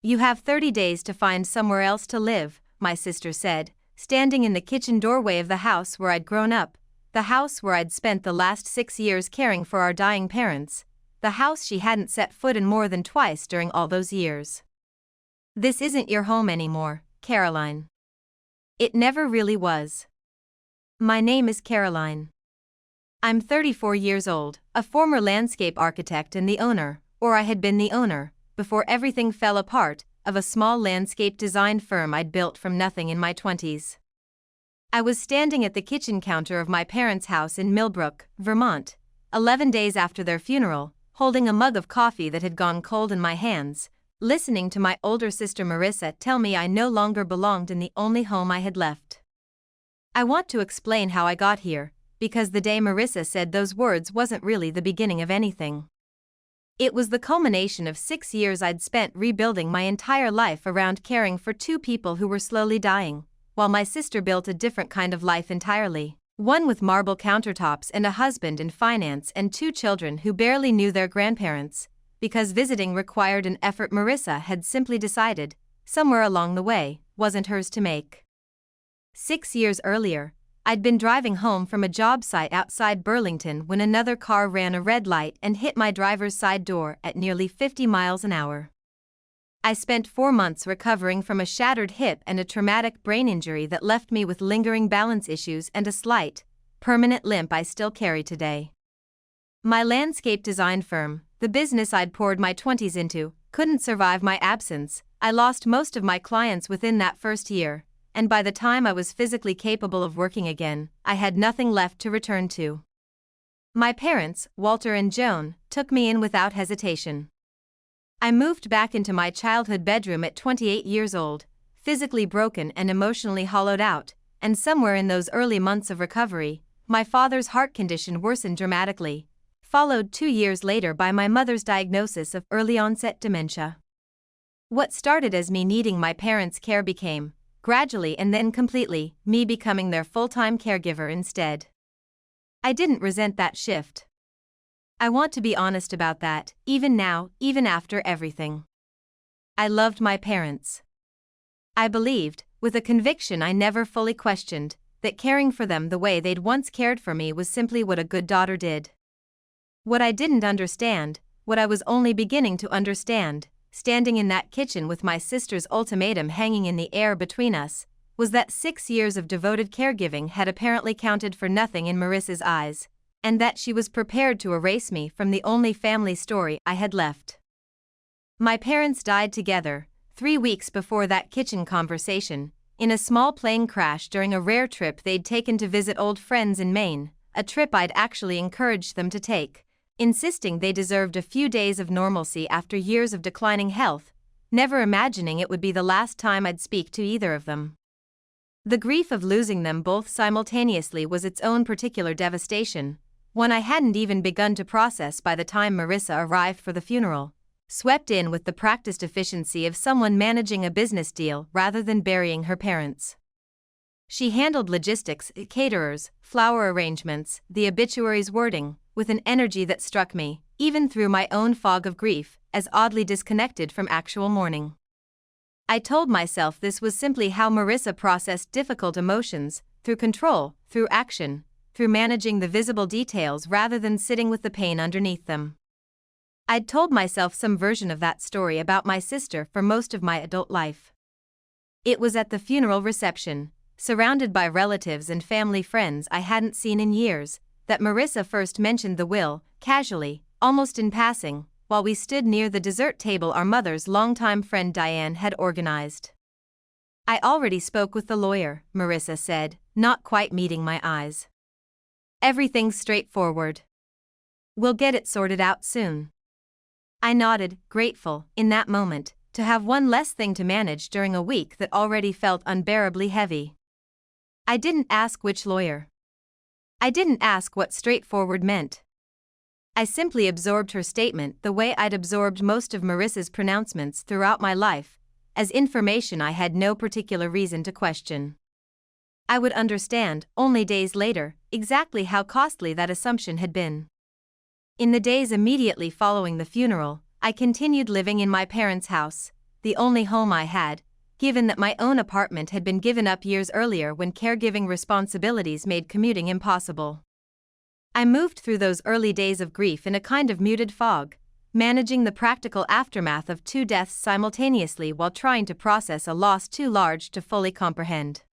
You have 30 days to find somewhere else to live, my sister said, standing in the kitchen doorway of the house where I'd grown up, the house where I'd spent the last 6 years caring for our dying parents, the house she hadn't set foot in more than twice during all those years. This isn't your home anymore, Caroline. It never really was. My name is Caroline. I'm 34 years old, a former landscape architect and the owner, or I had been the owner, before everything fell apart, of a small landscape design firm I'd built from nothing in my 20s. I was standing at the kitchen counter of my parents' house in Millbrook, Vermont, 11 days after their funeral, holding a mug of coffee that had gone cold in my hands, listening to my older sister Marissa tell me I no longer belonged in the only home I had left. I want to explain how I got here, because the day Marissa said those words wasn't really the beginning of anything. It was the culmination of 6 years I'd spent rebuilding my entire life around caring for two people who were slowly dying, while my sister built a different kind of life entirely, one with marble countertops and a husband in finance and 2 children who barely knew their grandparents, because visiting required an effort Marissa had simply decided, somewhere along the way, wasn't hers to make. 6 years earlier, I'd been driving home from a job site outside Burlington when another car ran a red light and hit my driver's side door at nearly 50 miles an hour. I spent 4 months recovering from a shattered hip and a traumatic brain injury that left me with lingering balance issues and a slight, permanent limp I still carry today. My landscape design firm, the business I'd poured my 20s into, couldn't survive my absence. I lost most of my clients within that first year, and by the time I was physically capable of working again, I had nothing left to return to. My parents, Walter and Joan, took me in without hesitation. I moved back into my childhood bedroom at 28 years old, physically broken and emotionally hollowed out, and somewhere in those early months of recovery, my father's heart condition worsened dramatically, followed 2 years later by my mother's diagnosis of early-onset dementia. What started as me needing my parents' care became, gradually and then completely, me becoming their full-time caregiver instead. I didn't resent that shift. I want to be honest about that, even now, even after everything. I loved my parents. I believed, with a conviction I never fully questioned, that caring for them the way they'd once cared for me was simply what a good daughter did. What I didn't understand, what I was only beginning to understand, standing in that kitchen with my sister's ultimatum hanging in the air between us, was that 6 years of devoted caregiving had apparently counted for nothing in Marissa's eyes, and that she was prepared to erase me from the only family story I had left. My parents died together, 3 weeks before that kitchen conversation, in a small plane crash during a rare trip they'd taken to visit old friends in Maine, a trip I'd actually encouraged them to take, insisting they deserved a few days of normalcy after years of declining health, never imagining it would be the last time I'd speak to either of them. The grief of losing them both simultaneously was its own particular devastation, one I hadn't even begun to process by the time Marissa arrived for the funeral, swept in with the practiced efficiency of someone managing a business deal rather than burying her parents. She handled logistics, caterers, flower arrangements, the obituary's wording, with an energy that struck me, even through my own fog of grief, as oddly disconnected from actual mourning. I told myself this was simply how Marissa processed difficult emotions, through control, through action, through managing the visible details rather than sitting with the pain underneath them. I'd told myself some version of that story about my sister for most of my adult life. It was at the funeral reception, surrounded by relatives and family friends I hadn't seen in years, that Marissa first mentioned the will, casually, almost in passing, while we stood near the dessert table our mother's longtime friend Diane had organized. I already spoke with the lawyer, Marissa said, not quite meeting my eyes. Everything's straightforward. We'll get it sorted out soon. I nodded, grateful, in that moment, to have one less thing to manage during a week that already felt unbearably heavy. I didn't ask which lawyer. I didn't ask what straightforward meant. I simply absorbed her statement the way I'd absorbed most of Marissa's pronouncements throughout my life, as information I had no particular reason to question. I would understand, only days later, exactly how costly that assumption had been. In the days immediately following the funeral, I continued living in my parents' house, the only home I had, given that my own apartment had been given up years earlier when caregiving responsibilities made commuting impossible. I moved through those early days of grief in a kind of muted fog, managing the practical aftermath of 2 deaths simultaneously while trying to process a loss too large to fully comprehend.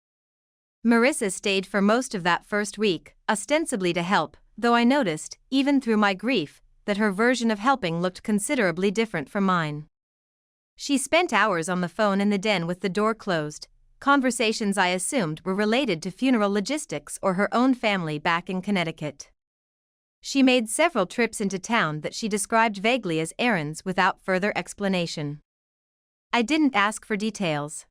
Marissa stayed for most of that first week, ostensibly to help, though I noticed, even through my grief, that her version of helping looked considerably different from mine. She spent hours on the phone in the den with the door closed, conversations I assumed were related to funeral logistics or her own family back in Connecticut. She made several trips into town that she described vaguely as errands without further explanation. I didn't ask for details.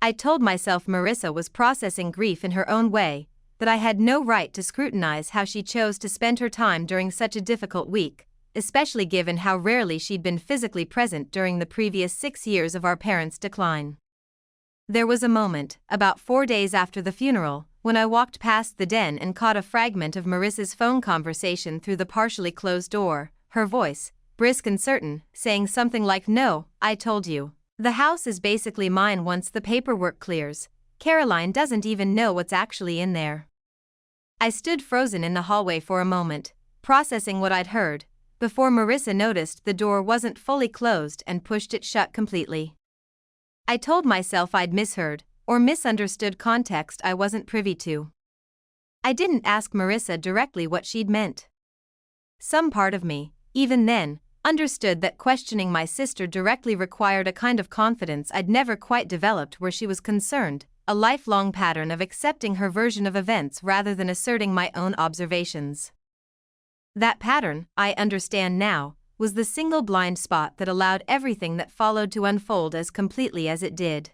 I told myself Marissa was processing grief in her own way, that I had no right to scrutinize how she chose to spend her time during such a difficult week, especially given how rarely she'd been physically present during the previous 6 years of our parents' decline. There was a moment, about 4 days after the funeral, when I walked past the den and caught a fragment of Marissa's phone conversation through the partially closed door, her voice, brisk and certain, saying something like, "No, I told you. The house is basically mine once the paperwork clears. Caroline doesn't even know what's actually in there." I stood frozen in the hallway for a moment, processing what I'd heard, before Marissa noticed the door wasn't fully closed and pushed it shut completely. I told myself I'd misheard, or misunderstood context I wasn't privy to. I didn't ask Marissa directly what she'd meant. Some part of me, even then, understood that questioning my sister directly required a kind of confidence I'd never quite developed where she was concerned, a lifelong pattern of accepting her version of events rather than asserting my own observations. That pattern, I understand now, was the single blind spot that allowed everything that followed to unfold as completely as it did.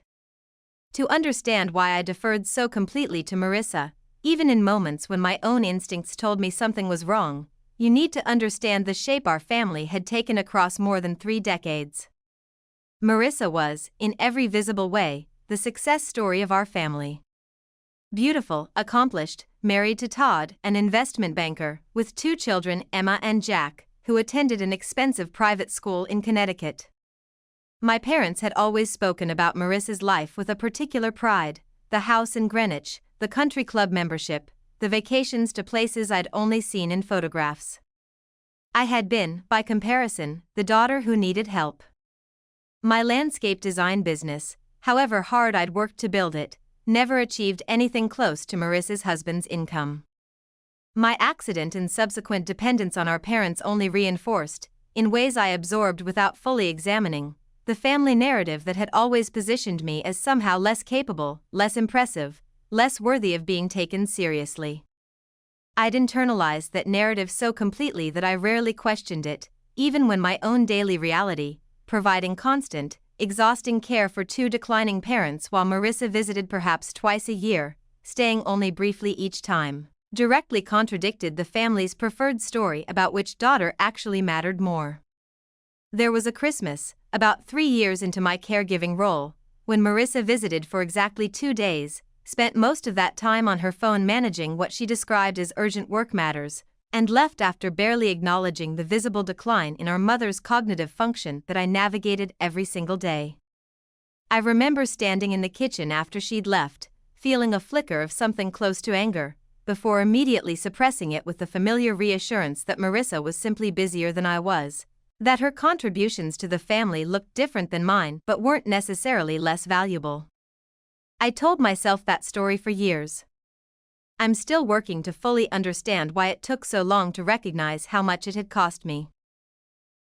To understand why I deferred so completely to Marissa, even in moments when my own instincts told me something was wrong, you need to understand the shape our family had taken across more than 3 decades. Marissa was, in every visible way, the success story of our family. Beautiful, accomplished, married to Todd, an investment banker, with 2 children, Emma and Jack, who attended an expensive private school in Connecticut. My parents had always spoken about Marissa's life with a particular pride: the house in Greenwich, the country club membership, the vacations to places I'd only seen in photographs. I had been, by comparison, the daughter who needed help. My landscape design business, however hard I'd worked to build it, never achieved anything close to Marissa's husband's income. My accident and subsequent dependence on our parents only reinforced, in ways I absorbed without fully examining, the family narrative that had always positioned me as somehow less capable, less impressive, less worthy of being taken seriously. I'd internalized that narrative so completely that I rarely questioned it, even when my own daily reality, providing constant, exhausting care for 2 declining parents while Marissa visited perhaps twice a year, staying only briefly each time, directly contradicted the family's preferred story about which daughter actually mattered more. There was a Christmas, about 3 years into my caregiving role, when Marissa visited for exactly 2 days, spent most of that time on her phone managing what she described as urgent work matters, and left after barely acknowledging the visible decline in our mother's cognitive function that I navigated every single day. I remember standing in the kitchen after she'd left, feeling a flicker of something close to anger, before immediately suppressing it with the familiar reassurance that Marissa was simply busier than I was, that her contributions to the family looked different than mine but weren't necessarily less valuable. I told myself that story for years. I'm still working to fully understand why it took so long to recognize how much it had cost me.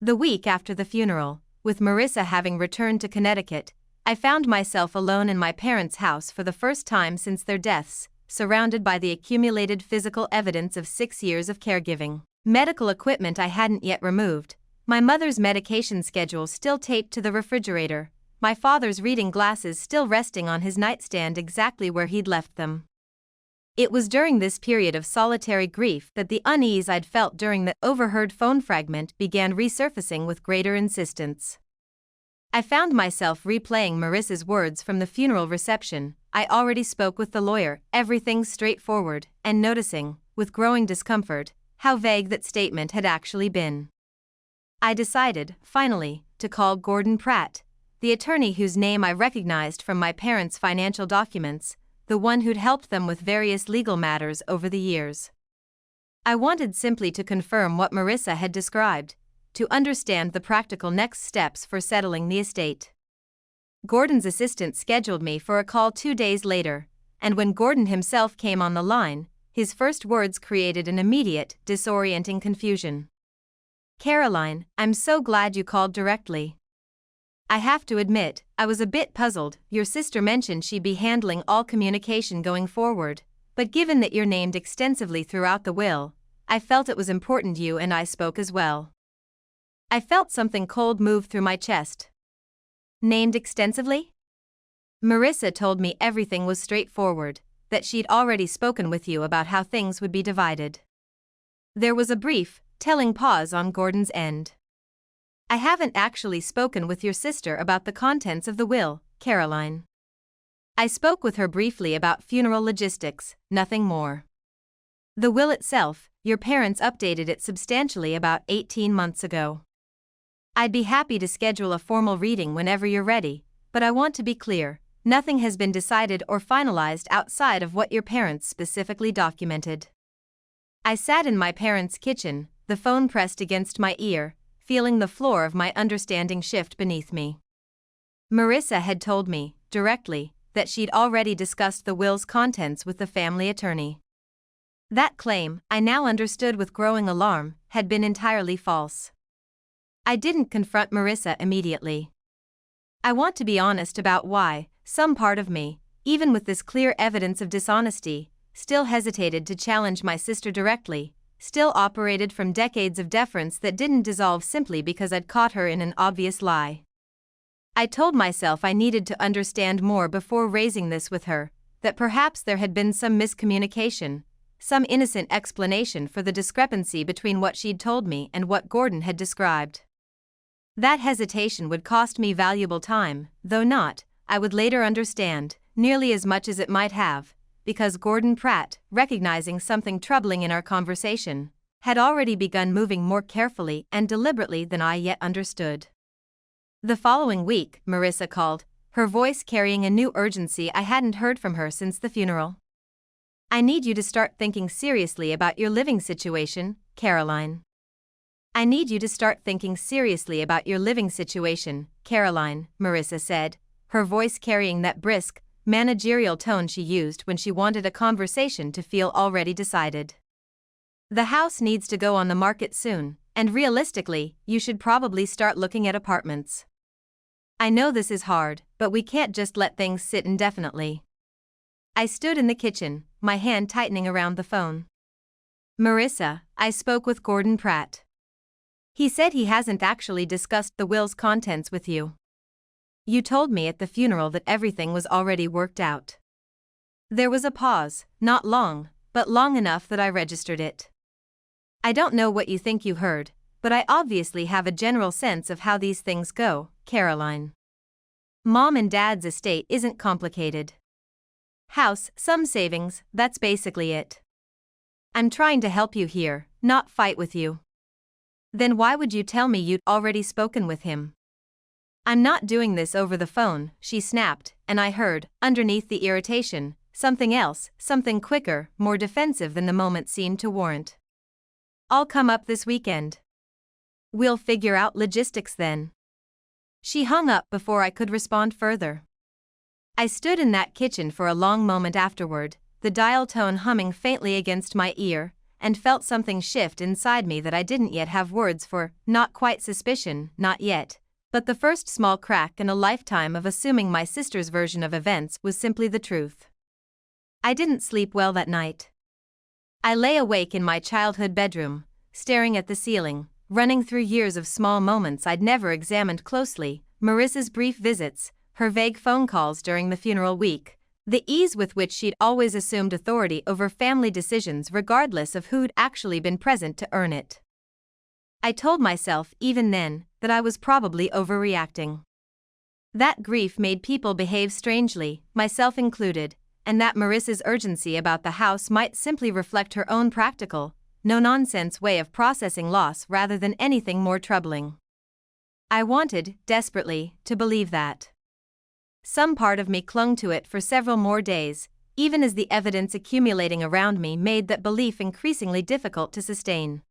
The week after the funeral, with Marissa having returned to Connecticut, I found myself alone in my parents' house for the first time since their deaths, surrounded by the accumulated physical evidence of 6 years of caregiving. Medical equipment I hadn't yet removed, my mother's medication schedule still taped to the refrigerator, my father's reading glasses still resting on his nightstand exactly where he'd left them. It was during this period of solitary grief that the unease I'd felt during the overheard phone fragment began resurfacing with greater insistence. I found myself replaying Marissa's words from the funeral reception: "I already spoke with the lawyer, everything's straightforward," and noticing, with growing discomfort, how vague that statement had actually been. I decided, finally, to call Gordon Pratt, the attorney whose name I recognized from my parents' financial documents, the one who'd helped them with various legal matters over the years. I wanted simply to confirm what Marissa had described, to understand the practical next steps for settling the estate. Gordon's assistant scheduled me for a call 2 days later, and when Gordon himself came on the line, his first words created an immediate, disorienting confusion. "Caroline, I'm so glad you called directly. I have to admit, I was a bit puzzled. Your sister mentioned she'd be handling all communication going forward, but given that you're named extensively throughout the will, I felt it was important you and I spoke as well." I felt something cold move through my chest. Named extensively? Marissa told me everything was straightforward, that she'd already spoken with you about how things would be divided. There was a brief, telling pause on Gordon's end. "I haven't actually spoken with your sister about the contents of the will, Caroline. I spoke with her briefly about funeral logistics, nothing more. The will itself, your parents updated it substantially about 18 months ago. I'd be happy to schedule a formal reading whenever you're ready, but I want to be clear, nothing has been decided or finalized outside of what your parents specifically documented." I sat in my parents' kitchen, the phone pressed against my ear, feeling the floor of my understanding shift beneath me. Marissa had told me, directly, that she'd already discussed the will's contents with the family attorney. That claim, I now understood with growing alarm, had been entirely false. I didn't confront Marissa immediately. I want to be honest about why, some part of me, even with this clear evidence of dishonesty, still hesitated to challenge my sister directly, still operated from decades of deference that didn't dissolve simply because I'd caught her in an obvious lie. I told myself I needed to understand more before raising this with her, that perhaps there had been some miscommunication, some innocent explanation for the discrepancy between what she'd told me and what Gordon had described. That hesitation would cost me valuable time, though not, I would later understand, nearly as much as it might have, because Gordon Pratt, recognizing something troubling in our conversation, had already begun moving more carefully and deliberately than I yet understood. The following week, Marissa called, her voice carrying a new urgency I hadn't heard from her since the funeral. "I need you to start thinking seriously about your living situation, Caroline. I need you to start thinking seriously about your living situation, Caroline," Marissa said, her voice carrying that brisk, managerial tone she used when she wanted a conversation to feel already decided. "The house needs to go on the market soon, and realistically, you should probably start looking at apartments. I know this is hard, but we can't just let things sit indefinitely." I stood in the kitchen, my hand tightening around the phone. "Marissa, I spoke with Gordon Pratt. He said he hasn't actually discussed the will's contents with you. You told me at the funeral that everything was already worked out." There was a pause, not long, but long enough that I registered it. "I don't know what you think you heard, but I obviously have a general sense of how these things go, Caroline. Mom and Dad's estate isn't complicated. House, some savings, that's basically it. I'm trying to help you here, not fight with you." "Then why would you tell me you'd already spoken with him?" "I'm not doing this over the phone," she snapped, and I heard, underneath the irritation, something else, something quicker, more defensive than the moment seemed to warrant. "I'll come up this weekend. We'll figure out logistics then." She hung up before I could respond further. I stood in that kitchen for a long moment afterward, the dial tone humming faintly against my ear, and felt something shift inside me that I didn't yet have words for, not quite suspicion, not yet, but the first small crack in a lifetime of assuming my sister's version of events was simply the truth. I didn't sleep well that night. I lay awake in my childhood bedroom, staring at the ceiling, running through years of small moments I'd never examined closely, Marissa's brief visits, her vague phone calls during the funeral week, the ease with which she'd always assumed authority over family decisions regardless of who'd actually been present to earn it. I told myself, even then, that I was probably overreacting. That grief made people behave strangely, myself included, and that Marissa's urgency about the house might simply reflect her own practical, no-nonsense way of processing loss rather than anything more troubling. I wanted, desperately, to believe that. Some part of me clung to it for several more days, even as the evidence accumulating around me made that belief increasingly difficult to sustain.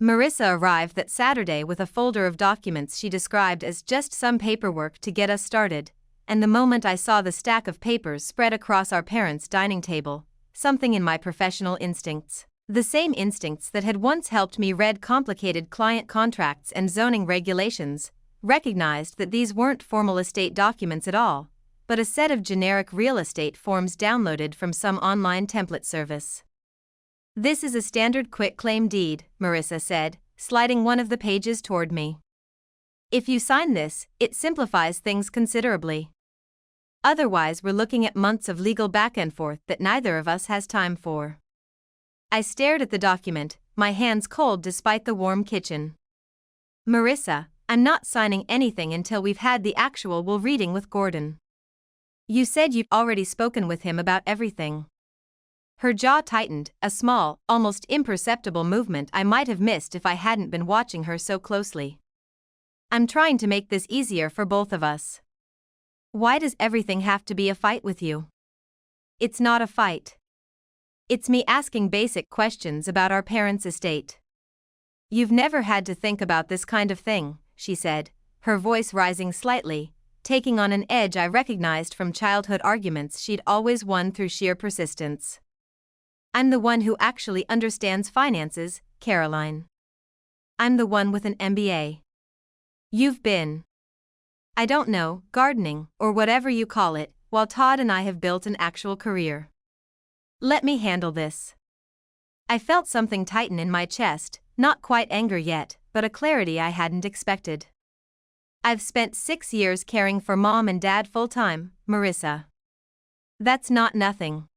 Marissa arrived that Saturday with a folder of documents she described as just some paperwork to get us started, and the moment I saw the stack of papers spread across our parents' dining table, something in my professional instincts, the same instincts that had once helped me read complicated client contracts and zoning regulations, recognized that these weren't formal estate documents at all, but a set of generic real estate forms downloaded from some online template service. "This is a standard quitclaim deed," Marissa said, sliding one of the pages toward me. "If you sign this, it simplifies things considerably. Otherwise, we're looking at months of legal back and forth that neither of us has time for." I stared at the document, my hands cold despite the warm kitchen. "Marissa, I'm not signing anything until we've had the actual will reading with Gordon. You said you'd already spoken with him about everything." Her jaw tightened, a small, almost imperceptible movement I might have missed if I hadn't been watching her so closely. "I'm trying to make this easier for both of us. Why does everything have to be a fight with you?" "It's not a fight. It's me asking basic questions about our parents' estate." "You've never had to think about this kind of thing," she said, her voice rising slightly, taking on an edge I recognized from childhood arguments she'd always won through sheer persistence. "I'm the one who actually understands finances, Caroline. I'm the one with an MBA. You've been, I don't know, gardening, or whatever you call it, while Todd and I have built an actual career. Let me handle this." I felt something tighten in my chest, not quite anger yet, but a clarity I hadn't expected. "I've spent 6 years caring for Mom and Dad full-time, Marissa. That's not nothing."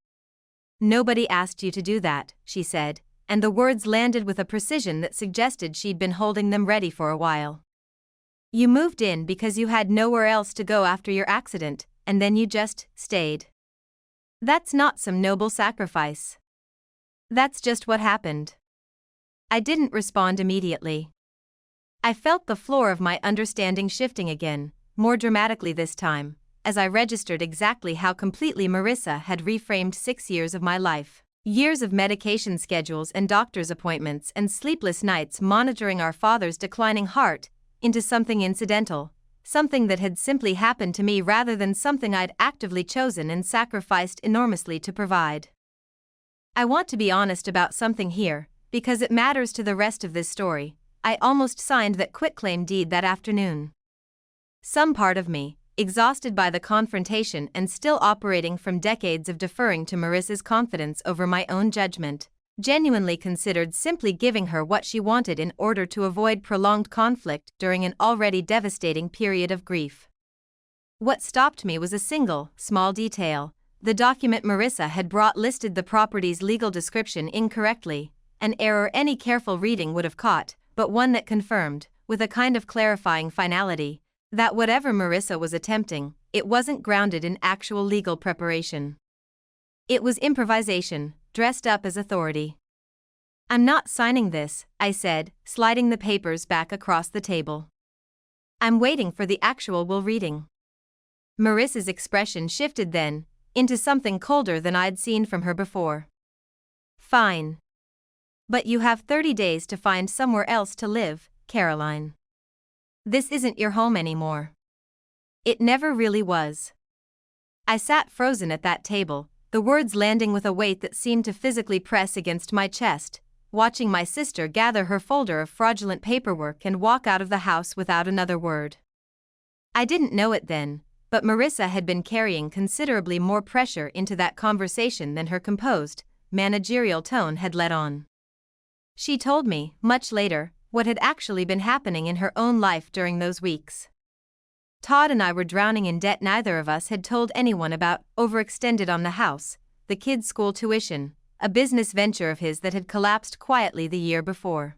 "Nobody asked you to do that," she said, and the words landed with a precision that suggested she'd been holding them ready for a while. "You moved in because you had nowhere else to go after your accident, and then you just stayed. That's not some noble sacrifice. That's just what happened." I didn't respond immediately. I felt the floor of my understanding shifting again, more dramatically this time, as I registered exactly how completely Marissa had reframed 6 years of my life. Years of medication schedules and doctor's appointments and sleepless nights monitoring our father's declining heart, into something incidental, something that had simply happened to me rather than something I'd actively chosen and sacrificed enormously to provide. I want to be honest about something here, because it matters to the rest of this story. I almost signed that quitclaim deed that afternoon. Some part of me, exhausted by the confrontation and still operating from decades of deferring to Marissa's confidence over my own judgment, genuinely considered simply giving her what she wanted in order to avoid prolonged conflict during an already devastating period of grief. What stopped me was a single, small detail. The document Marissa had brought listed the property's legal description incorrectly, an error any careful reading would have caught, but one that confirmed, with a kind of clarifying finality, that whatever Marissa was attempting, it wasn't grounded in actual legal preparation. It was improvisation, dressed up as authority. "I'm not signing this," I said, sliding the papers back across the table. "I'm waiting for the actual will reading." Marissa's expression shifted then, into something colder than I'd seen from her before. "Fine. But you have 30 days to find somewhere else to live, Caroline. This isn't your home anymore. It never really was." I sat frozen at that table, the words landing with a weight that seemed to physically press against my chest, watching my sister gather her folder of fraudulent paperwork and walk out of the house without another word. I didn't know it then, but Marissa had been carrying considerably more pressure into that conversation than her composed, managerial tone had let on. She told me, much later, what had actually been happening in her own life during those weeks. Todd and I were drowning in debt neither of us had told anyone about, overextended on the house, the kids' school tuition, a business venture of his that had collapsed quietly the year before.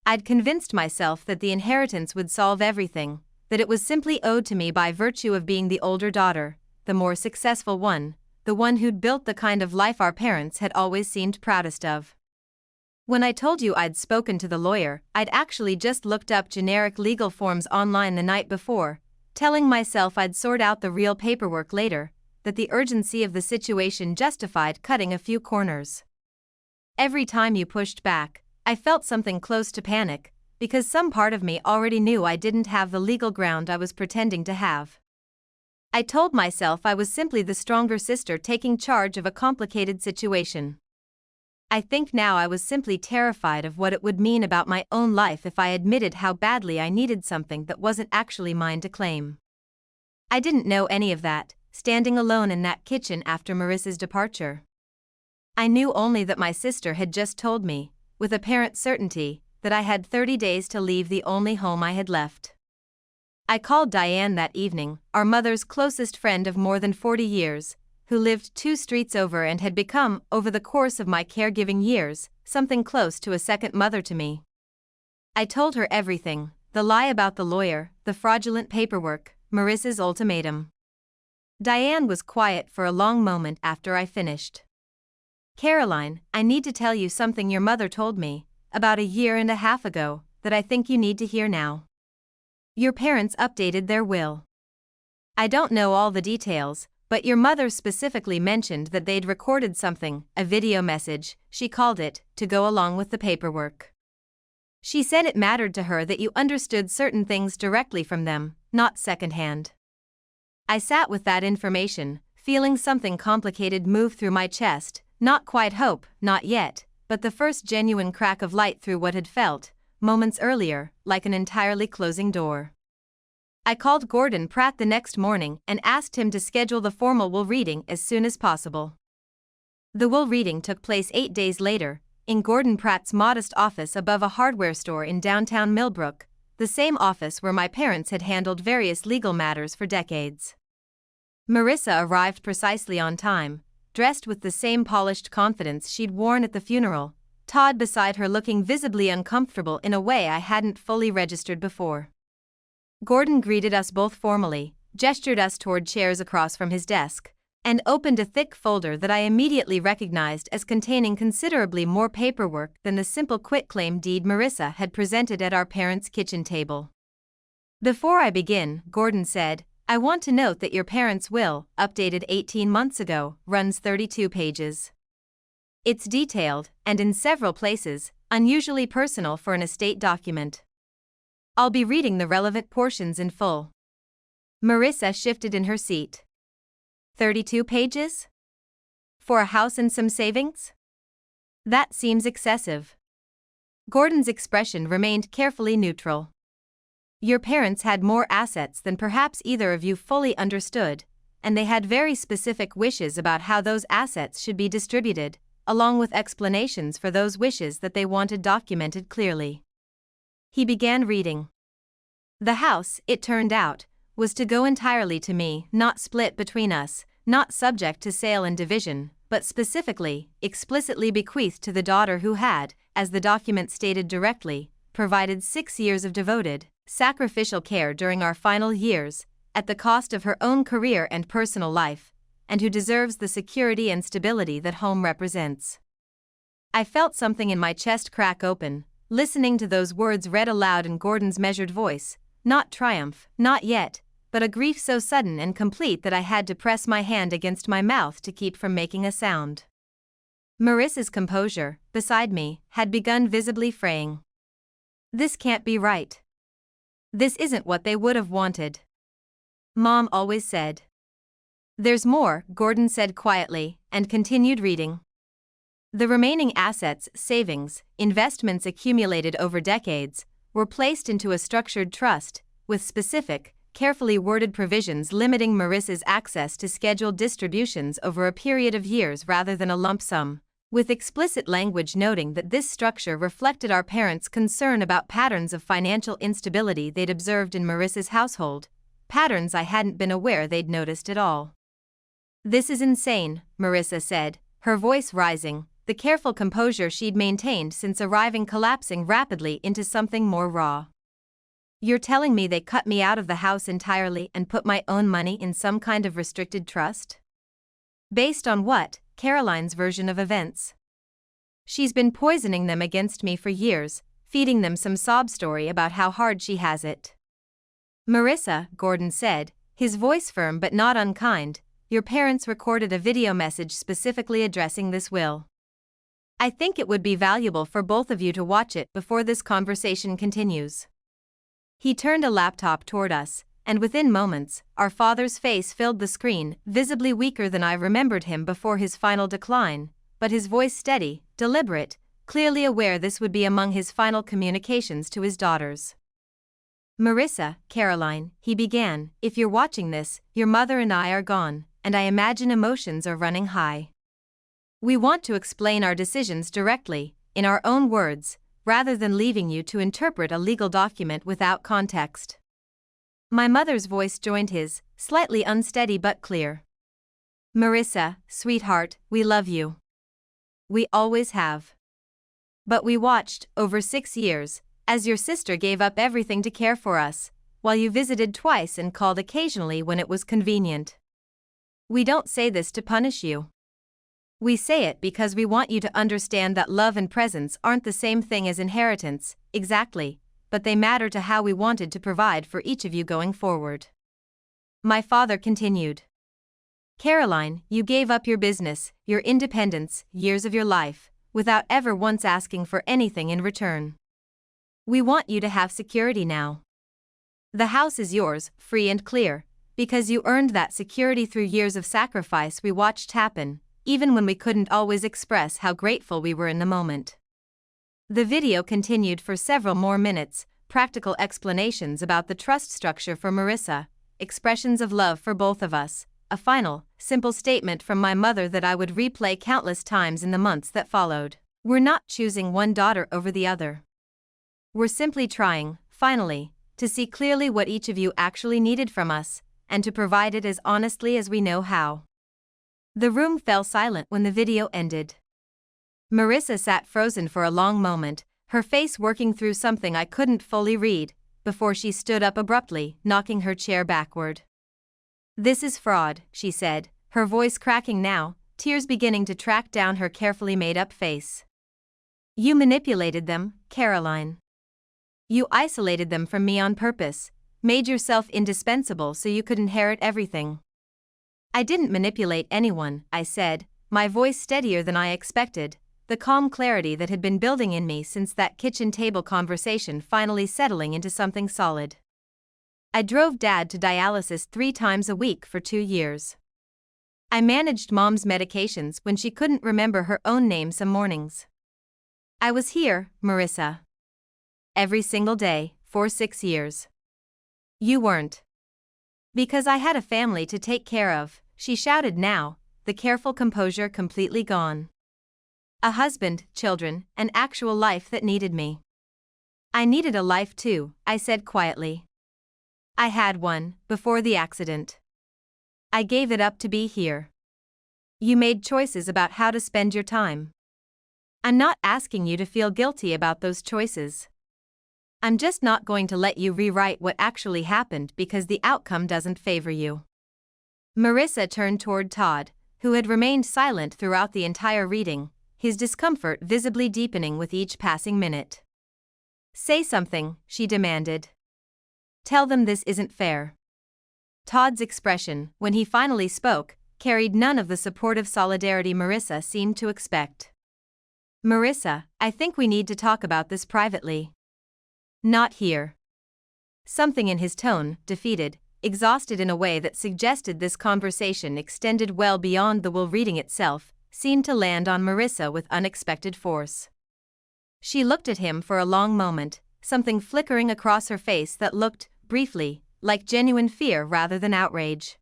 I'd convinced myself that the inheritance would solve everything, that it was simply owed to me by virtue of being the older daughter, the more successful one, the one who'd built the kind of life our parents had always seemed proudest of. When I told you I'd spoken to the lawyer, I'd actually just looked up generic legal forms online the night before, telling myself I'd sort out the real paperwork later, that the urgency of the situation justified cutting a few corners. Every time you pushed back, I felt something close to panic, because some part of me already knew I didn't have the legal ground I was pretending to have. I told myself I was simply the stronger sister taking charge of a complicated situation. I think now I was simply terrified of what it would mean about my own life if I admitted how badly I needed something that wasn't actually mine to claim. I didn't know any of that, standing alone in that kitchen after Marissa's departure. I knew only that my sister had just told me, with apparent certainty, that I had 30 days to leave the only home I had left. I called Diane that evening, our mother's closest friend of more than 40 years, who lived 2 streets over and had become, over the course of my caregiving years, something close to a second mother to me. I told her everything, the lie about the lawyer, the fraudulent paperwork, Marissa's ultimatum. Diane was quiet for a long moment after I finished. "Caroline, I need to tell you something your mother told me, about a year and a half ago, that I think you need to hear now. Your parents updated their will. I don't know all the details, but your mother specifically mentioned that they'd recorded something, a video message, she called it, to go along with the paperwork. She said it mattered to her that you understood certain things directly from them, not secondhand." I sat with that information, feeling something complicated move through my chest, not quite hope, not yet, but the first genuine crack of light through what had felt, moments earlier, like an entirely closing door. I called Gordon Pratt the next morning and asked him to schedule the formal will reading as soon as possible. The will reading took place 8 days later, in Gordon Pratt's modest office above a hardware store in downtown Millbrook, the same office where my parents had handled various legal matters for decades. Marissa arrived precisely on time, dressed with the same polished confidence she'd worn at the funeral, Todd beside her looking visibly uncomfortable in a way I hadn't fully registered before. Gordon greeted us both formally, gestured us toward chairs across from his desk, and opened a thick folder that I immediately recognized as containing considerably more paperwork than the simple quitclaim deed Marissa had presented at our parents' kitchen table. "Before I begin," Gordon said, "I want to note that your parents' will, updated 18 months ago, runs 32 pages. It's detailed, and in several places, unusually personal for an estate document. I'll be reading the relevant portions in full." Marissa shifted in her seat. 32 pages? For a house and some savings? That seems excessive. Gordon's expression remained carefully neutral. "Your parents had more assets than perhaps either of you fully understood, and they had very specific wishes about how those assets should be distributed, along with explanations for those wishes that they wanted documented clearly." He began reading. "The house, it turned out, was to go entirely to me, not split between us, not subject to sale and division, but specifically, explicitly bequeathed to the daughter who had, as the document stated directly, provided 6 years of devoted, sacrificial care during our final years, at the cost of her own career and personal life, and who deserves the security and stability that home represents." I felt something in my chest crack open, listening to those words read aloud in Gordon's measured voice, not triumph, not yet, but a grief so sudden and complete that I had to press my hand against my mouth to keep from making a sound. Marissa's composure, beside me, had begun visibly fraying. "This can't be right. This isn't what they would have wanted. Mom always said." "There's more," Gordon said quietly, and continued reading. "The remaining assets, savings, investments accumulated over decades, were placed into a structured trust, with specific, carefully worded provisions limiting Marissa's access to scheduled distributions over a period of years rather than a lump sum, with explicit language noting that this structure reflected our parents' concern about patterns of financial instability they'd observed in Marissa's household, patterns I hadn't been aware they'd noticed at all." "This is insane," Marissa said, her voice rising, the careful composure she'd maintained since arriving collapsing rapidly into something more raw. "You're telling me they cut me out of the house entirely and put my own money in some kind of restricted trust? Based on what?" Caroline's version of events. She's been poisoning them against me for years, feeding them some sob story about how hard she has it. Marissa, Gordon said, his voice firm but not unkind, your parents recorded a video message specifically addressing this will. I think it would be valuable for both of you to watch it before this conversation continues. He turned a laptop toward us, and within moments, our father's face filled the screen, visibly weaker than I remembered him before his final decline, but his voice steady, deliberate, clearly aware this would be among his final communications to his daughters. Marissa, Caroline, he began, if you're watching this, your mother and I are gone, and I imagine emotions are running high. We want to explain our decisions directly, in our own words, rather than leaving you to interpret a legal document without context. My mother's voice joined his, slightly unsteady but clear. Marissa, sweetheart, we love you. We always have. But we watched, over 6 years, as your sister gave up everything to care for us, while you visited twice and called occasionally when it was convenient. We don't say this to punish you. We say it because we want you to understand that love and presence aren't the same thing as inheritance, exactly, but they matter to how we wanted to provide for each of you going forward. My father continued. Caroline, you gave up your business, your independence, years of your life, without ever once asking for anything in return. We want you to have security now. The house is yours, free and clear, because you earned that security through years of sacrifice we watched happen, even when we couldn't always express how grateful we were in the moment. The video continued for several more minutes, practical explanations about the trust structure for Marissa, expressions of love for both of us, a final, simple statement from my mother that I would replay countless times in the months that followed. We're not choosing one daughter over the other. We're simply trying, finally, to see clearly what each of you actually needed from us, and to provide it as honestly as we know how. The room fell silent when the video ended. Marissa sat frozen for a long moment, her face working through something I couldn't fully read, before she stood up abruptly, knocking her chair backward. This is fraud, she said, her voice cracking now, tears beginning to track down her carefully made-up face. You manipulated them, Caroline. You isolated them from me on purpose, made yourself indispensable so you could inherit everything. I didn't manipulate anyone, I said, my voice steadier than I expected, the calm clarity that had been building in me since that kitchen table conversation finally settling into something solid. I drove Dad to dialysis 3 times a week for 2 years. I managed Mom's medications when she couldn't remember her own name some mornings. I was here, Marissa. Every single day, for 6 years. You weren't. Because I had a family to take care of, she shouted now, the careful composure completely gone. A husband, children, an actual life that needed me. I needed a life too, I said quietly. I had one, before the accident. I gave it up to be here. You made choices about how to spend your time. I'm not asking you to feel guilty about those choices. I'm just not going to let you rewrite what actually happened because the outcome doesn't favor you. Marissa turned toward Todd, who had remained silent throughout the entire reading, his discomfort visibly deepening with each passing minute. Say something, she demanded. Tell them this isn't fair. Todd's expression, when he finally spoke, carried none of the supportive solidarity Marissa seemed to expect. Marissa, I think we need to talk about this privately. Not here. Something in his tone, defeated, exhausted in a way that suggested this conversation extended well beyond the will reading itself, seemed to land on Marissa with unexpected force. She looked at him for a long moment, something flickering across her face that looked, briefly, like genuine fear rather than outrage.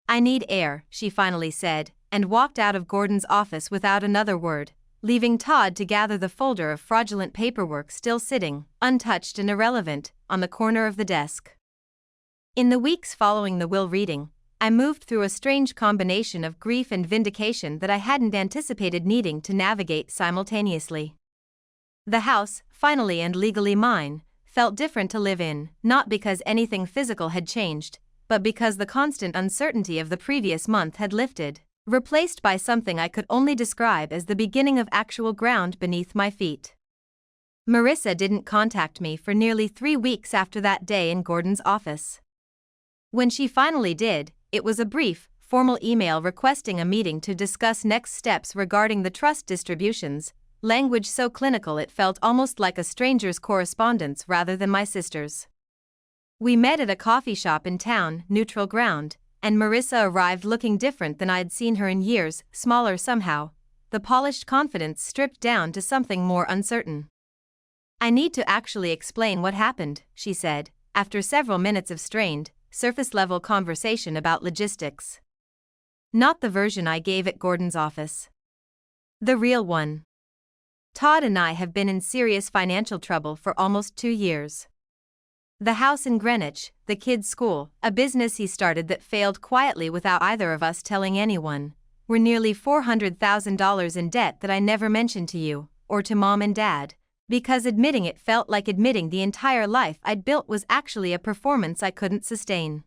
I need air, she finally said, and walked out of Gordon's office without another word, leaving Todd to gather the folder of fraudulent paperwork still sitting, untouched and irrelevant, on the corner of the desk. In the weeks following the will reading, I moved through a strange combination of grief and vindication that I hadn't anticipated needing to navigate simultaneously. The house, finally and legally mine, felt different to live in, not because anything physical had changed, but because the constant uncertainty of the previous month had lifted. replaced by something I could only describe as the beginning of actual ground beneath my feet. Marissa didn't contact me for nearly 3 weeks after that day in Gordon's office. When she finally did, it was a brief, formal email requesting a meeting to discuss next steps regarding the trust distributions, language so clinical it felt almost like a stranger's correspondence rather than my sister's. We met at a coffee shop in town, neutral ground, and Marissa arrived looking different than I'd seen her in years, smaller somehow, the polished confidence stripped down to something more uncertain. "I need to actually explain what happened," she said, after several minutes of strained, surface-level conversation about logistics. Not the version I gave at Gordon's office. The real one. Todd and I have been in serious financial trouble for almost 2 years. The house in Greenwich, the kids' school, a business he started that failed quietly without either of us telling anyone, were nearly $400,000 in debt that I never mentioned to you, or to Mom and Dad, because admitting it felt like admitting the entire life I'd built was actually a performance I couldn't sustain.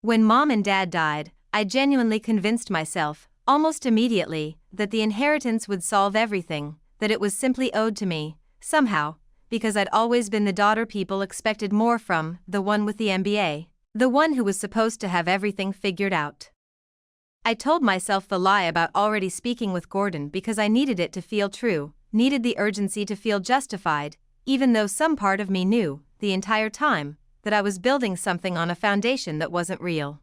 When Mom and Dad died, I genuinely convinced myself, almost immediately, that the inheritance would solve everything, that it was simply owed to me, somehow, because I'd always been the daughter people expected more from, the one with the MBA, the one who was supposed to have everything figured out. I told myself the lie about already speaking with Gordon because I needed it to feel true, needed the urgency to feel justified, even though some part of me knew, the entire time, that I was building something on a foundation that wasn't real.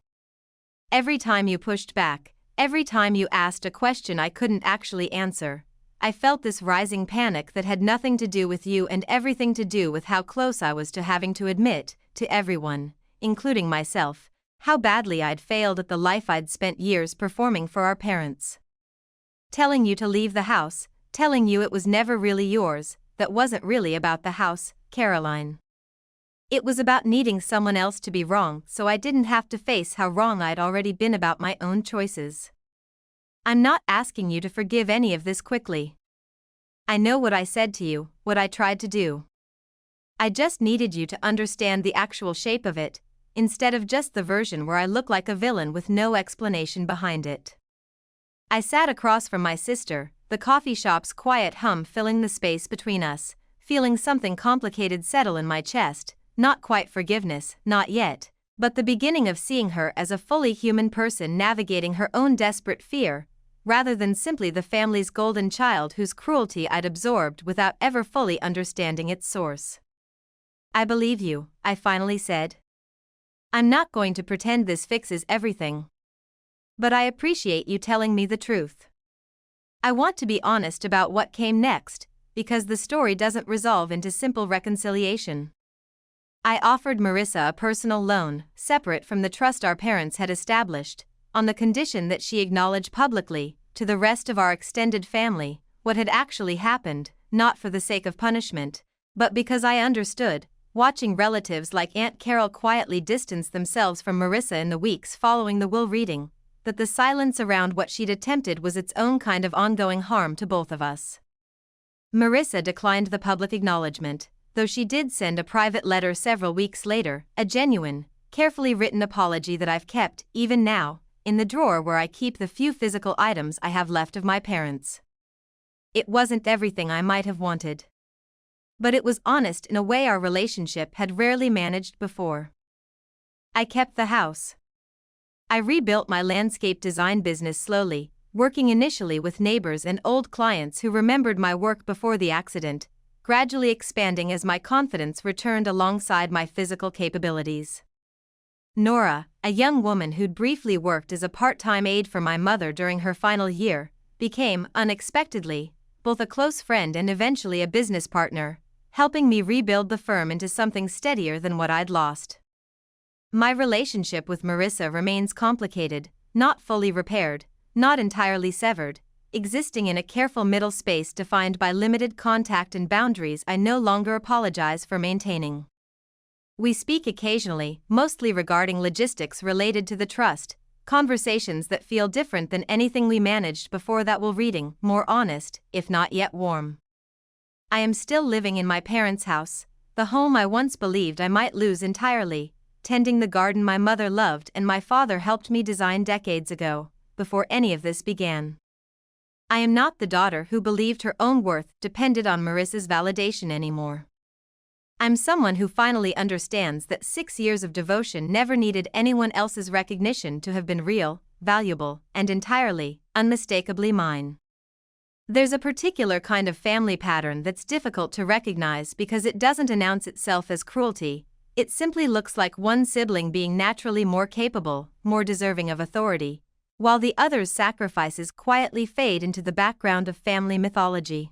Every time you pushed back, every time you asked a question I couldn't actually answer, I felt this rising panic that had nothing to do with you and everything to do with how close I was to having to admit, to everyone, including myself, how badly I'd failed at the life I'd spent years performing for our parents. Telling you to leave the house, telling you it was never really yours, that wasn't really about the house, Caroline. It was about needing someone else to be wrong so I didn't have to face how wrong I'd already been about my own choices. I'm not asking you to forgive any of this quickly. I know what I said to you, what I tried to do. I just needed you to understand the actual shape of it, instead of just the version where I look like a villain with no explanation behind it. I sat across from my sister, the coffee shop's quiet hum filling the space between us, feeling something complicated settle in my chest, not quite forgiveness, not yet, but the beginning of seeing her as a fully human person navigating her own desperate fear, rather than simply the family's golden child whose cruelty I'd absorbed without ever fully understanding its source. "I believe you," I finally said. "I'm not going to pretend this fixes everything. But I appreciate you telling me the truth. I want to be honest about what came next, because the story doesn't resolve into simple reconciliation." I offered Marissa a personal loan, separate from the trust our parents had established, on the condition that she acknowledge publicly, to the rest of our extended family, what had actually happened, not for the sake of punishment, but because I understood, watching relatives like Aunt Carol quietly distance themselves from Marissa in the weeks following the will reading, that the silence around what she'd attempted was its own kind of ongoing harm to both of us. Marissa declined the public acknowledgement, though she did send a private letter several weeks later, a genuine, carefully written apology that I've kept, even now, in the drawer where I keep the few physical items I have left of my parents. It wasn't everything I might have wanted. But it was honest in a way our relationship had rarely managed before. I kept the house. I rebuilt my landscape design business slowly, working initially with neighbors and old clients who remembered my work before the accident, gradually expanding as my confidence returned alongside my physical capabilities. Nora, a young woman who'd briefly worked as a part-time aide for my mother during her final year, became, unexpectedly, both a close friend and eventually a business partner, helping me rebuild the firm into something steadier than what I'd lost. My relationship with Marissa remains complicated, not fully repaired, not entirely severed, existing in a careful middle space defined by limited contact and boundaries I no longer apologize for maintaining. We speak occasionally, mostly regarding logistics related to the trust, conversations that feel different than anything we managed before that will reading, more honest, if not yet warm. I am still living in my parents' house, the home I once believed I might lose entirely, tending the garden my mother loved and my father helped me design decades ago, before any of this began. I am not the daughter who believed her own worth depended on Marissa's validation anymore. I'm someone who finally understands that 6 years of devotion never needed anyone else's recognition to have been real, valuable, and entirely, unmistakably mine. There's a particular kind of family pattern that's difficult to recognize because it doesn't announce itself as cruelty, it simply looks like one sibling being naturally more capable, more deserving of authority, while the other's sacrifices quietly fade into the background of family mythology.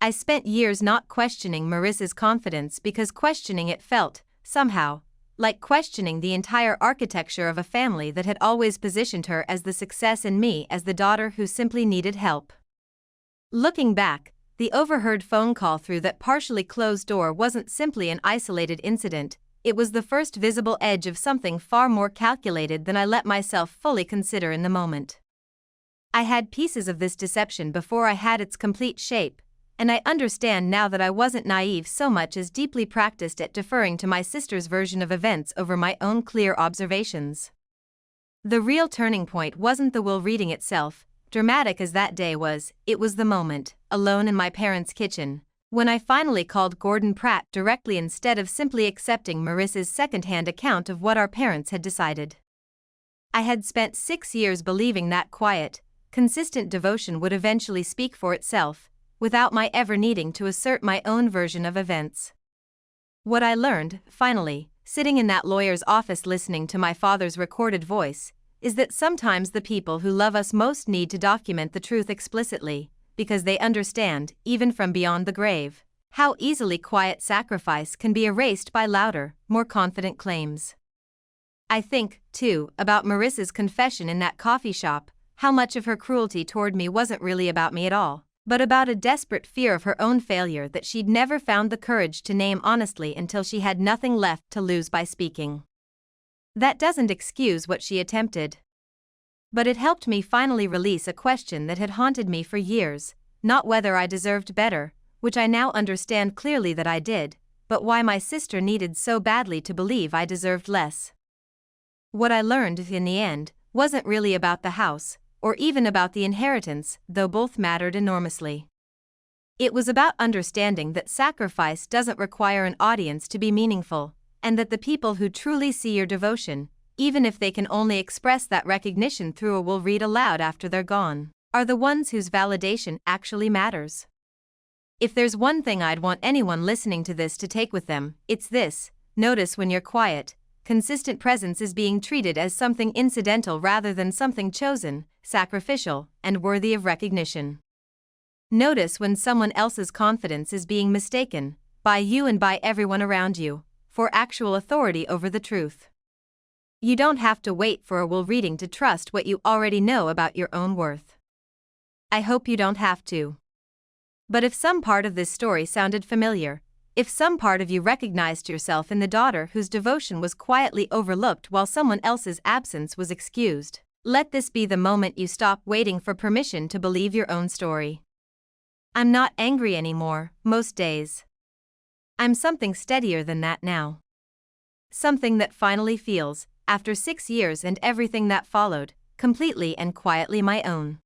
I spent years not questioning Marissa's confidence because questioning it felt, somehow, like questioning the entire architecture of a family that had always positioned her as the success and me as the daughter who simply needed help. Looking back, the overheard phone call through that partially closed door wasn't simply an isolated incident, it was the first visible edge of something far more calculated than I let myself fully consider in the moment. I had pieces of this deception before I had its complete shape, and I understand now that I wasn't naive so much as deeply practiced at deferring to my sister's version of events over my own clear observations. The real turning point wasn't the will reading itself, dramatic as that day was, it was the moment, alone in my parents' kitchen, when I finally called Gordon Pratt directly instead of simply accepting Marissa's second-hand account of what our parents had decided. I had spent 6 years believing that quiet, consistent devotion would eventually speak for itself, without my ever needing to assert my own version of events. What I learned, finally, sitting in that lawyer's office listening to my father's recorded voice, is that sometimes the people who love us most need to document the truth explicitly, because they understand, even from beyond the grave, how easily quiet sacrifice can be erased by louder, more confident claims. I think, too, about Marissa's confession in that coffee shop, how much of her cruelty toward me wasn't really about me at all, but about a desperate fear of her own failure that she'd never found the courage to name honestly until she had nothing left to lose by speaking. That doesn't excuse what she attempted. But it helped me finally release a question that had haunted me for years, not whether I deserved better, which I now understand clearly that I did, but why my sister needed so badly to believe I deserved less. What I learned, in the end, wasn't really about the house, or even about the inheritance, though both mattered enormously. It was about understanding that sacrifice doesn't require an audience to be meaningful, and that the people who truly see your devotion, even if they can only express that recognition through a will read aloud after they're gone, are the ones whose validation actually matters. If there's one thing I'd want anyone listening to this to take with them, it's this: notice when your quiet, consistent presence is being treated as something incidental rather than something chosen, sacrificial, and worthy of recognition. Notice when someone else's confidence is being mistaken, by you and by everyone around you, for actual authority over the truth. You don't have to wait for a will reading to trust what you already know about your own worth. I hope you don't have to. But if some part of this story sounded familiar, if some part of you recognized yourself in the daughter whose devotion was quietly overlooked while someone else's absence was excused, let this be the moment you stop waiting for permission to believe your own story. I'm not angry anymore, most days. I'm something steadier than that now. Something that finally feels, after 6 years and everything that followed, completely and quietly my own.